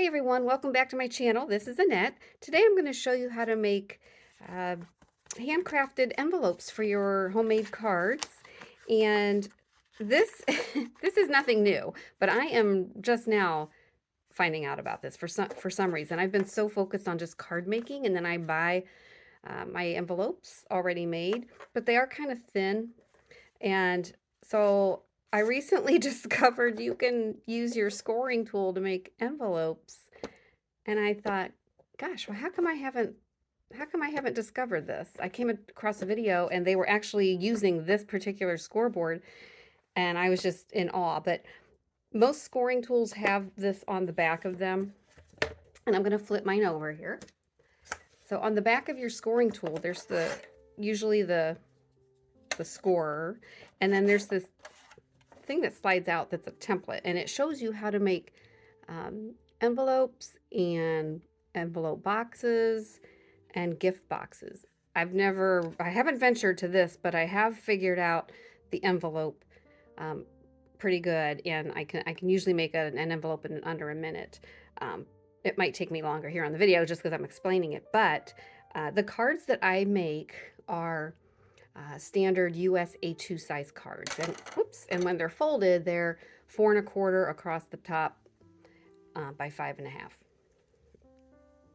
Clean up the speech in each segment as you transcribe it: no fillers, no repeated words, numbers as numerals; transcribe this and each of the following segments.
Hi everyone, welcome back to my channel. This is Annette. Today I'm going to show you how to make uh, handcrafted envelopes for your homemade cards. And this this is nothing new, but I am just now finding out about this for some reason. I've been so focused on just card making, and then I buy my envelopes already made, but they are kind of thin. And so I recently discovered you can use your scoring tool to make envelopes. And I thought, gosh, well, how come I haven't discovered this? I came across a video and they were actually using this particular scoreboard, and I was just in awe. But most scoring tools have this on the back of them. And I'm going to flip mine over here. So on the back of your scoring tool, there's usually the scorer, and then there's this thing that slides out that's a template, and it shows you how to make envelopes and envelope boxes and gift boxes. I haven't ventured to this, but I have figured out the envelope pretty good, and I can usually make an envelope in under a minute. It might take me longer here on the video just because I'm explaining it, but the cards that I make are standard US A2 size cards, and when they're folded, they're 4 1/4 across the top by 5 1/2.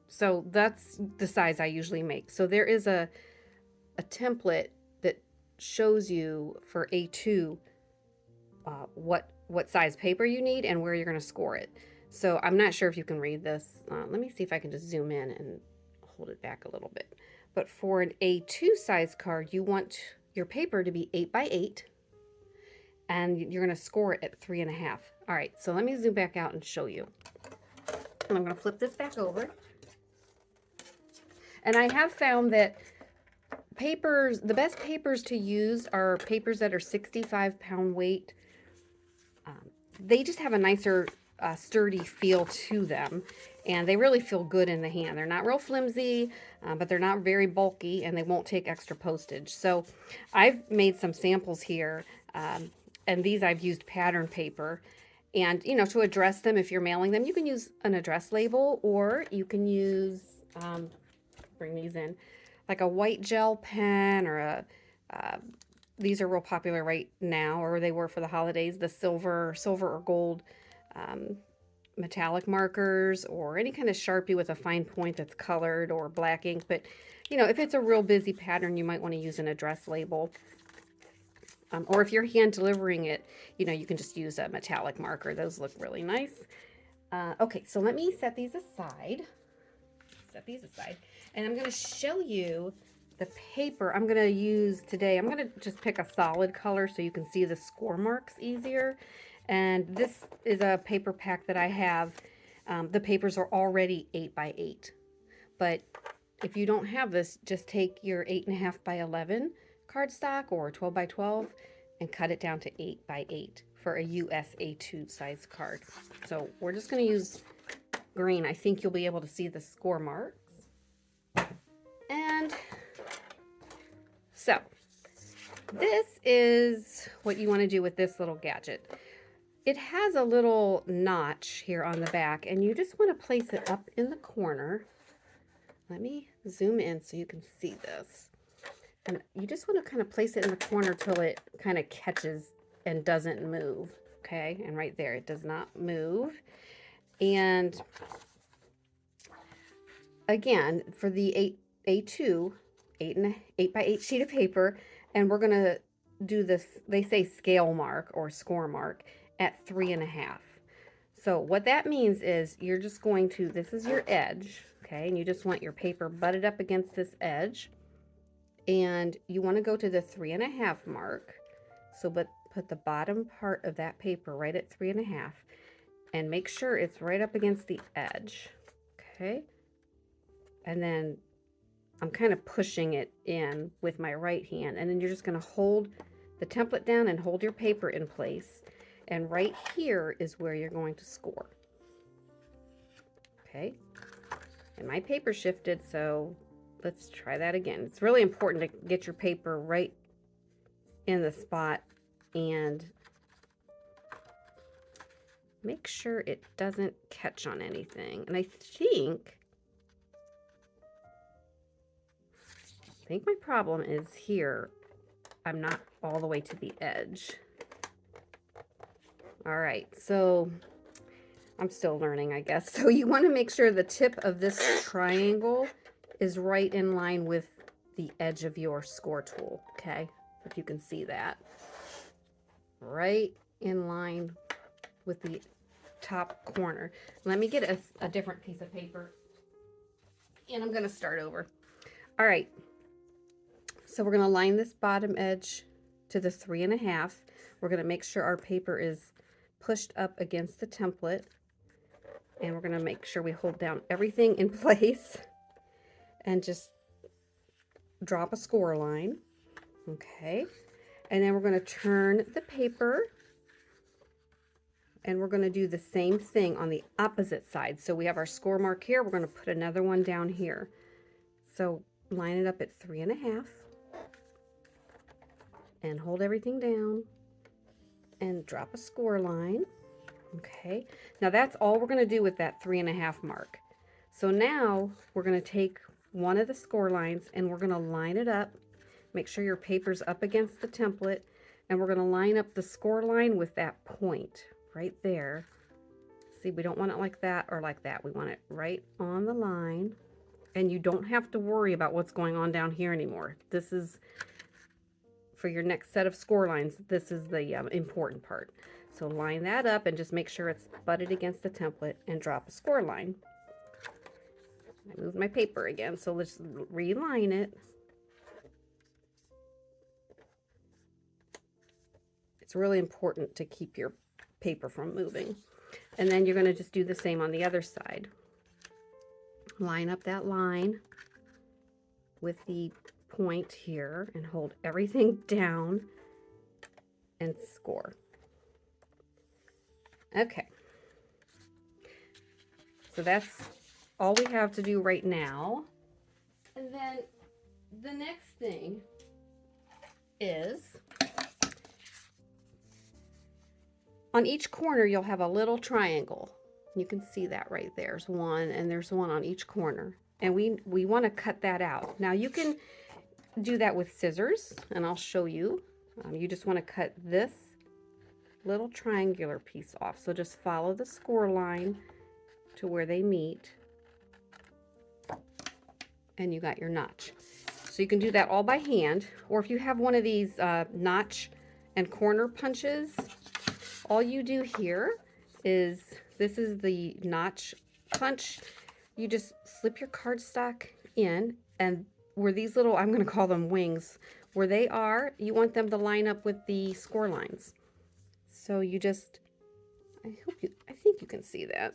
So that's the size I usually make. So there is a template that shows you for A2 what size paper you need and where you're going to score it. So I'm not sure if you can read this. Let me see if I can just zoom in and hold it back a little bit. But for an A2 size card, you want your paper to be 8 by 8, and you're going to score it at 3 1/2. All right, so let me zoom back out and show you. And I'm going to flip this back over. And I have found that the best papers to use are papers that are 65-pound weight. They just have a nicer sturdy feel to them, and they really feel good in the hand. They're not real flimsy, but they're not very bulky, and they won't take extra postage. So I've made some samples here, and these I've used pattern paper. And, to address them, if you're mailing them, you can use an address label, or you can use, bring these in, like a white gel pen, or these are real popular right now, or they were for the holidays, the silver or gold metallic markers, or any kind of Sharpie with a fine point that's colored, or black ink. But if it's a real busy pattern, you might want to use an address label, or if you're hand delivering it, you can just use a metallic marker. Those look really nice. Okay, so let me set these aside, and I'm going to show you the paper I'm going to use today. I'm going to just pick a solid color so you can see the score marks easier. And this is a paper pack that I have. The papers are already 8 by 8. But if you don't have this, just take your 8 1/2 by 11 cardstock or 12 by 12 and cut it down to 8 by 8 for a US A2 size card. So we're just going to use green. I think you'll be able to see the score marks. And so this is what you want to do with this little gadget. It has a little notch here on the back, and you just want to place it up in the corner. Let me zoom in so you can see this. And you just want to kind of place it in the corner till it kind of catches and doesn't move. Okay, and right there, it does not move. And again, for the A2, 8 by 8 sheet of paper, and we're going to do this, they say scale mark or score mark, at 3 1/2. So what that means is you're just going to, this is your edge, okay, and you just want your paper butted up against this edge, and you want to go to the 3 1/2 mark. So but put the bottom part of that paper right at 3 1/2, and make sure it's right up against the edge, okay? And then I'm kind of pushing it in with my right hand, and then you're just going to hold the template down and hold your paper in place. And right here is where you're going to score. Okay, and my paper shifted, so let's try that again. It's really important to get your paper right in the spot and make sure it doesn't catch on anything. And I think my problem is here. I'm not all the way to the edge. All right, so I'm still learning, I guess. So you want to make sure the tip of this triangle is right in line with the edge of your score tool, okay? If you can see that. Right in line with the top corner. Let me get a different piece of paper, and I'm going to start over. All right, so we're going to line this bottom edge to the 3.5. We're going to make sure our paper is pushed up against the template, and we're going to make sure we hold down everything in place and just drop a score line. Okay, and then we're going to turn the paper, and we're going to do the same thing on the opposite side. So we have our score mark here. We're going to put another one down here. So line it up at 3.5 and hold everything down and drop a score line. Okay, now that's all we're going to do with that 3.5 mark. So now we're going to take one of the score lines and we're going to line it up. Make sure your paper's up against the template, and we're going to line up the score line with that point right there. See, we don't want it like that or like that. We want it right on the line, and you don't have to worry about what's going on down here anymore. This is for your next set of score lines. This is the important part. So line that up and just make sure it's butted against the template and drop a score line. I moved my paper again, so let's reline it. It's really important to keep your paper from moving. And then you're going to just do the same on the other side. Line up that line with the point here and hold everything down and score. Okay. So that's all we have to do right now. And then the next thing is, on each corner you'll have a little triangle. You can see that right there. There's one, and there's one on each corner. And we want to cut that out. Now you can do that with scissors, and I'll show you. You just want to cut this little triangular piece off. So just follow the score line to where they meet, and you got your notch. So you can do that all by hand, or if you have one of these notch and corner punches, all you do here is, this is the notch punch. You just slip your cardstock in, and where these little, I'm going to call them wings, where they are, you want them to line up with the score lines. So you just, I think you can see that.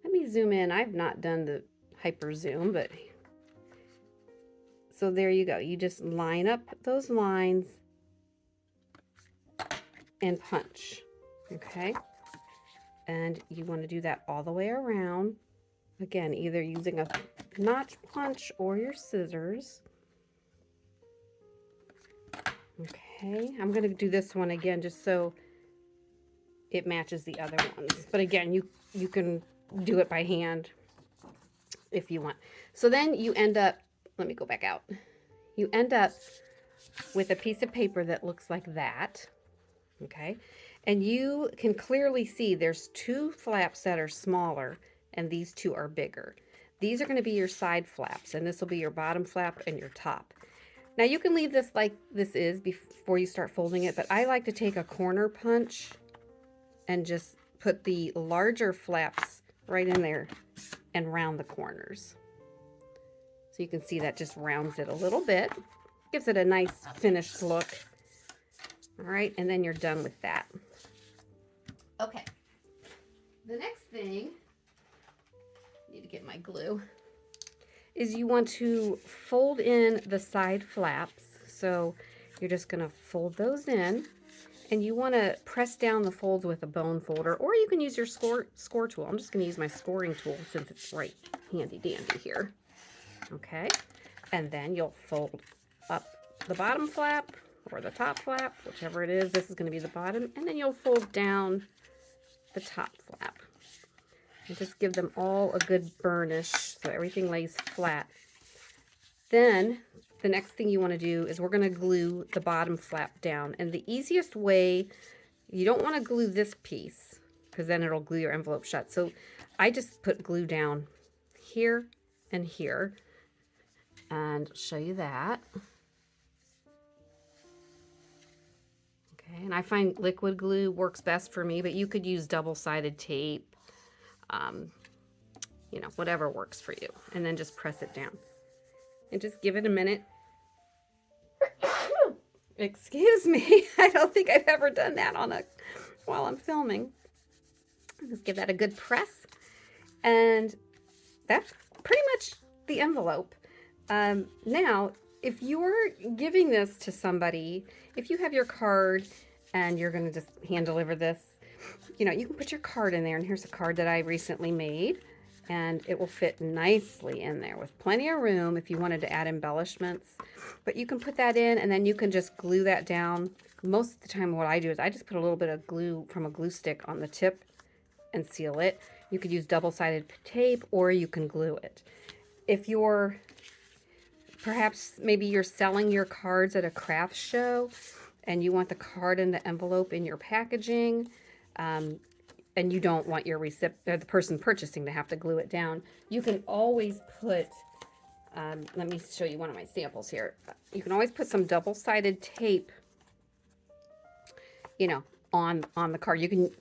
Let me zoom in. I've not done the hyper zoom, but so there you go. You just line up those lines and punch. Okay, and you want to do that all the way around. Again, either using a notch punch or your scissors. Okay, I'm going to do this one again just so it matches the other ones. But again, you can do it by hand if you want. So then you end up, let me go back out. You end up with a piece of paper that looks like that. Okay, and you can clearly see there's two flaps that are smaller and these two are bigger. These are going to be your side flaps, and this will be your bottom flap and your top. Now you can leave this like this is before you start folding it, but I like to take a corner punch and just put the larger flaps right in there and round the corners. So you can see that just rounds it a little bit, gives it a nice finished look. All right, and then you're done with that. Okay, the next thing, I need to get my glue, is you want to fold in the side flaps. So you're just going to fold those in, and you want to press down the folds with a bone folder, or you can use your score tool. I'm just going to use my scoring tool since it's right handy dandy here. Okay, and then you'll fold up the bottom flap or the top flap, whichever it is. This is going to be the bottom, and then you'll fold down the top flap. And just give them all a good burnish so everything lays flat. Then the next thing you want to do is we're going to glue the bottom flap down. And the easiest way, you don't want to glue this piece because then it'll glue your envelope shut. So I just put glue down here and here, and I'll show you that. Okay, and I find liquid glue works best for me, but you could use double-sided tape, you know, whatever works for you. And then just press it down. And just give it a minute. Excuse me. I don't think I've ever done that while I'm filming. Just give that a good press. And that's pretty much the envelope. Now, if you're giving this to somebody, if you have your card and you're going to just hand deliver this, you know, you can put your card in there. And here's a card that I recently made. And it will fit nicely in there with plenty of room if you wanted to add embellishments. But you can put that in and then you can just glue that down. Most of the time what I do is I just put a little bit of glue from a glue stick on the tip and seal it. You could use double-sided tape or you can glue it. If you're, perhaps maybe you're selling your cards at a craft show and you want the card and the envelope in your packaging, and you don't want your the person purchasing to have to glue it down, you can always put, let me show you one of my samples here. You can always put some double-sided tape, you know, on the card. You can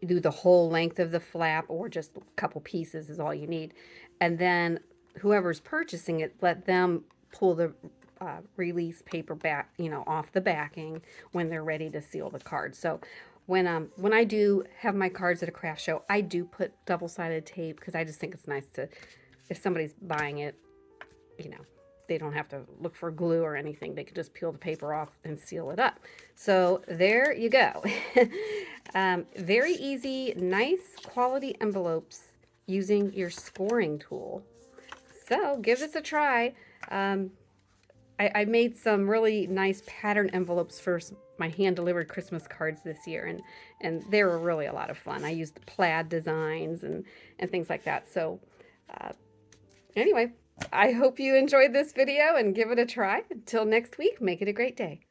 do the whole length of the flap or just a couple pieces is all you need. And then whoever's purchasing it, let them pull the release paper back, you know, off the backing when they're ready to seal the card. So when I do have my cards at a craft show, I do put double-sided tape because I just think it's nice to, if somebody's buying it, you know, they don't have to look for glue or anything. They can just peel the paper off and seal it up. So there you go. Very easy, nice quality envelopes using your scoring tool. So give this a try. I made some really nice pattern envelopes for my hand-delivered Christmas cards this year, and they were really a lot of fun. I used plaid designs and things like that. So anyway, I hope you enjoyed this video and give it a try. Until next week, make it a great day.